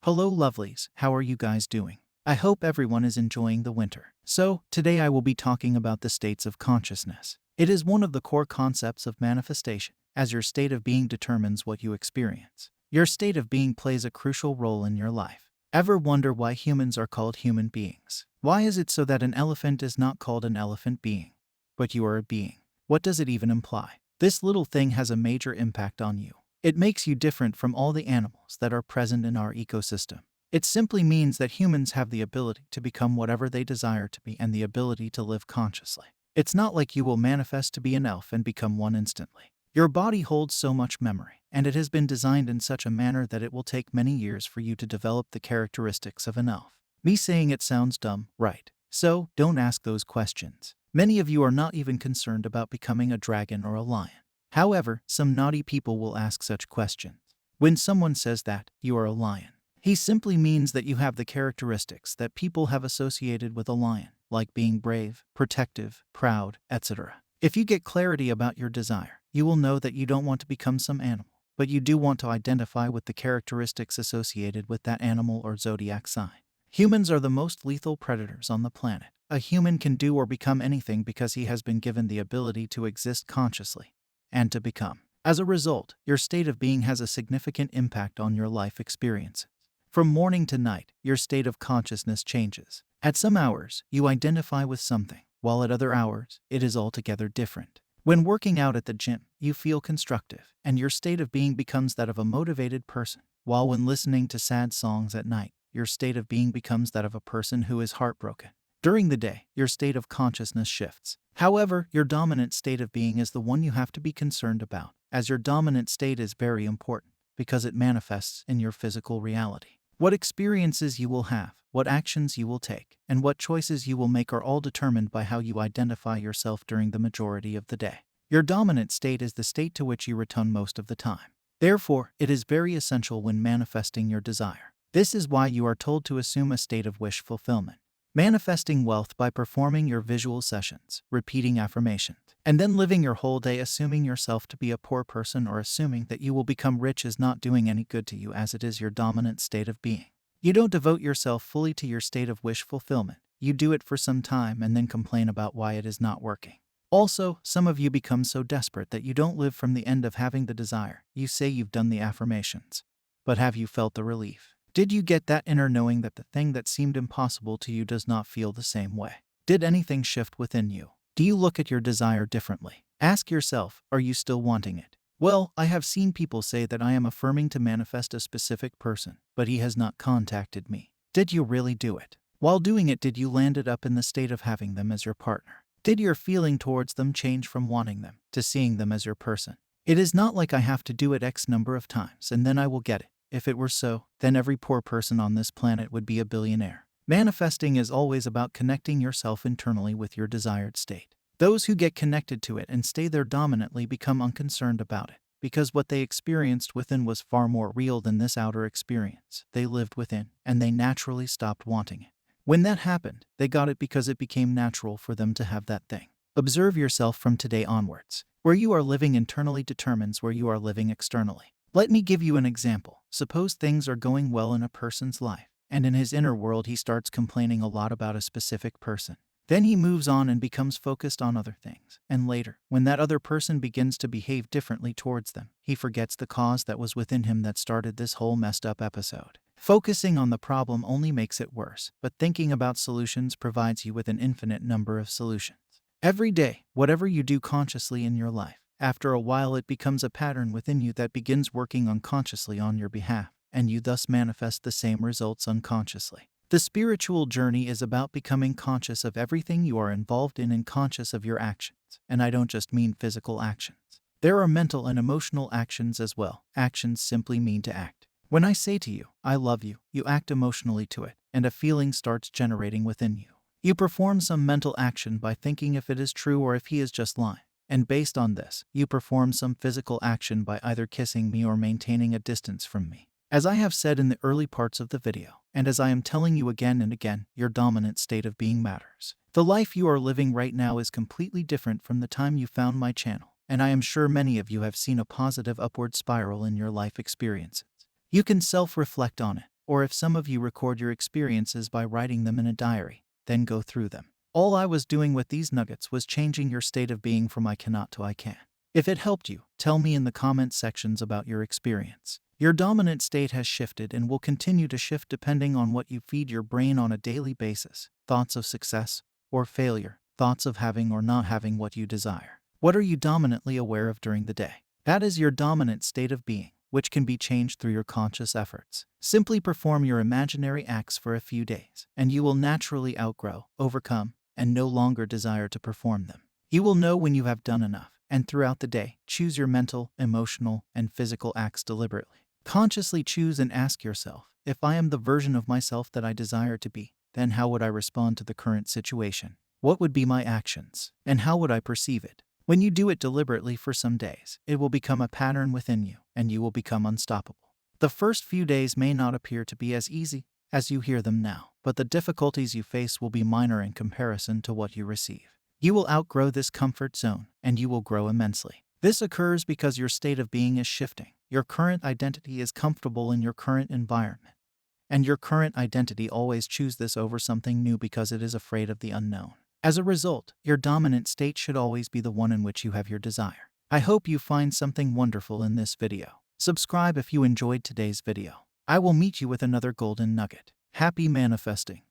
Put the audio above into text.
Hello lovelies, how are you guys doing? I hope everyone is enjoying the winter. So, today I will be talking about the states of consciousness. It is one of the core concepts of manifestation, as your state of being determines what you experience. Your state of being plays a crucial role in your life. Ever wonder why humans are called human beings? Why is it so that an elephant is not called an elephant being, but you are a being? What does it even imply? This little thing has a major impact on you. It makes you different from all the animals that are present in our ecosystem. It simply means that humans have the ability to become whatever they desire to be and the ability to live consciously. It's not like you will manifest to be an elf and become one instantly. Your body holds so much memory, and it has been designed in such a manner that it will take many years for you to develop the characteristics of an elf. Me saying it sounds dumb, right? So, don't ask those questions. Many of you are not even concerned about becoming a dragon or a lion. However, some naughty people will ask such questions. When someone says that you are a lion, he simply means that you have the characteristics that people have associated with a lion, like being brave, protective, proud, etc. If you get clarity about your desire, you will know that you don't want to become some animal, but you do want to identify with the characteristics associated with that animal or zodiac sign. Humans are the most lethal predators on the planet. A human can do or become anything because he has been given the ability to exist consciously and to become. As a result, your state of being has a significant impact on your life experiences. From morning to night, your state of consciousness changes. At some hours, you identify with something, while at other hours, it is altogether different. When working out at the gym, you feel constructive, and your state of being becomes that of a motivated person, while when listening to sad songs at night, your state of being becomes that of a person who is heartbroken. During the day, your state of consciousness shifts. However, your dominant state of being is the one you have to be concerned about, as your dominant state is very important because it manifests in your physical reality. What experiences you will have, what actions you will take, and what choices you will make are all determined by how you identify yourself during the majority of the day. Your dominant state is the state to which you return most of the time. Therefore, it is very essential when manifesting your desire. This is why you are told to assume a state of wish fulfillment. Manifesting wealth by performing your visual sessions, repeating affirmations, and then living your whole day assuming yourself to be a poor person or assuming that you will become rich is not doing any good to you, as it is your dominant state of being. You don't devote yourself fully to your state of wish fulfillment. You do it for some time and then complain about why it is not working. Also, some of you become so desperate that you don't live from the end of having the desire. You say you've done the affirmations, but have you felt the relief? Did you get that inner knowing that the thing that seemed impossible to you does not feel the same way? Did anything shift within you? Do you look at your desire differently? Ask yourself, are you still wanting it? Well, I have seen people say that I am affirming to manifest a specific person, but he has not contacted me. Did you really do it? While doing it, did you land it up in the state of having them as your partner? Did your feeling towards them change from wanting them to seeing them as your person? It is not like I have to do it X number of times and then I will get it. If it were so, then every poor person on this planet would be a billionaire. Manifesting is always about connecting yourself internally with your desired state. Those who get connected to it and stay there dominantly become unconcerned about it, because what they experienced within was far more real than this outer experience they lived within, and they naturally stopped wanting it. When that happened, they got it because it became natural for them to have that thing. Observe yourself from today onwards. Where you are living internally determines where you are living externally. Let me give you an example. Suppose things are going well in a person's life, and in his inner world he starts complaining a lot about a specific person. Then he moves on and becomes focused on other things. And later, when that other person begins to behave differently towards them, he forgets the cause that was within him that started this whole messed up episode. Focusing on the problem only makes it worse, but thinking about solutions provides you with an infinite number of solutions. Every day, whatever you do consciously in your life, after a while it becomes a pattern within you that begins working unconsciously on your behalf, and you thus manifest the same results unconsciously. The spiritual journey is about becoming conscious of everything you are involved in and conscious of your actions. And I don't just mean physical actions. There are mental and emotional actions as well. Actions simply mean to act. When I say to you, I love you, you act emotionally to it, and a feeling starts generating within you. You perform some mental action by thinking if it is true or if he is just lying. And based on this, you perform some physical action by either kissing me or maintaining a distance from me. As I have said in the early parts of the video, and as I am telling you again and again, your dominant state of being matters. The life you are living right now is completely different from the time you found my channel, and I am sure many of you have seen a positive upward spiral in your life experiences. You can self-reflect on it, or if some of you record your experiences by writing them in a diary, then go through them. All I was doing with these nuggets was changing your state of being from I cannot to I can. If it helped you, tell me in the comment sections about your experience. Your dominant state has shifted and will continue to shift depending on what you feed your brain on a daily basis. Thoughts of success or failure, thoughts of having or not having what you desire. What are you dominantly aware of during the day? That is your dominant state of being, which can be changed through your conscious efforts. Simply perform your imaginary acts for a few days, and you will naturally outgrow, overcome, and no longer desire to perform them. You will know when you have done enough, and throughout the day, choose your mental, emotional, and physical acts deliberately. Consciously choose and ask yourself, if I am the version of myself that I desire to be, then how would I respond to the current situation? What would be my actions? And how would I perceive it? When you do it deliberately for some days, it will become a pattern within you, and you will become unstoppable. The first few days may not appear to be as easy as you hear them now, but the difficulties you face will be minor in comparison to what you receive. You will outgrow this comfort zone, and you will grow immensely. This occurs because your state of being is shifting. Your current identity is comfortable in your current environment, and your current identity always chooses this over something new because it is afraid of the unknown. As a result, your dominant state should always be the one in which you have your desire. I hope you find something wonderful in this video. Subscribe if you enjoyed today's video. I will meet you with another golden nugget. Happy manifesting.